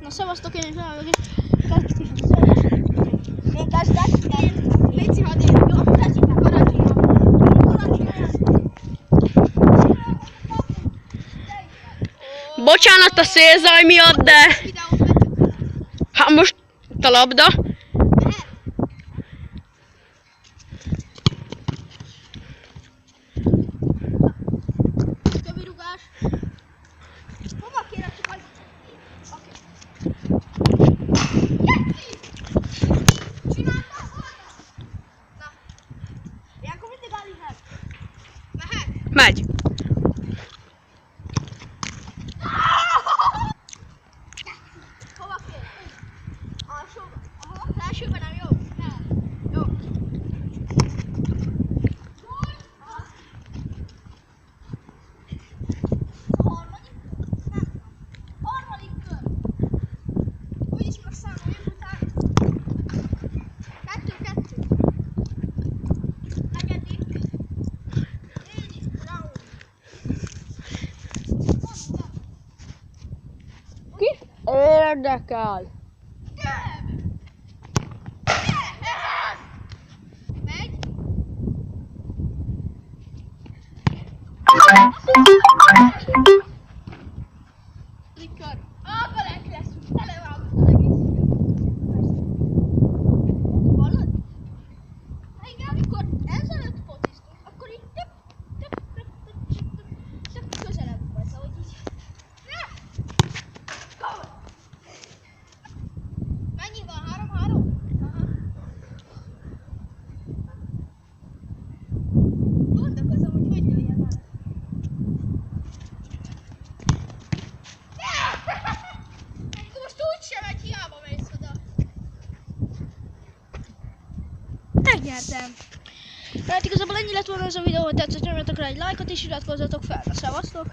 Na szevasztok, én is nagyon kezdjük is az előtt. Én kezdek? Léci, hadd én. Jó, akkor kezdjük el. Bocsánat a szélzaj miatt, de... Hát most a labda. Többi rugás. Hova kérek csak az... Oké. Csinálta? Na. Ilyenkor mindig állíthat. Mehet? Megy. Hova kérek? Alsóban. Ahova? Felsőben nem jó? Nem. Jó. Harmadik kör. Úgyis most számoljunk utána. 2-2. Negyedik. 4 round. Ki érdekel? Megy. Kör. Abalek lesz, televágod az egész. Hallod? Hát igen, amikor ezelőtt fociztunk, akkor így több közelebb vagy, ahogy így. Mennyi van? 3-3? Aha. Gondolkozom, hogy lőjem el. Akkor most úgysem megy, hiába mész oda. Megnyertem. Tehát igazából ennyi lett volna ez a videó, hogy tetszett, nyomjatok rá egy lájkot és iratkozzatok fel. Na, szevasztok!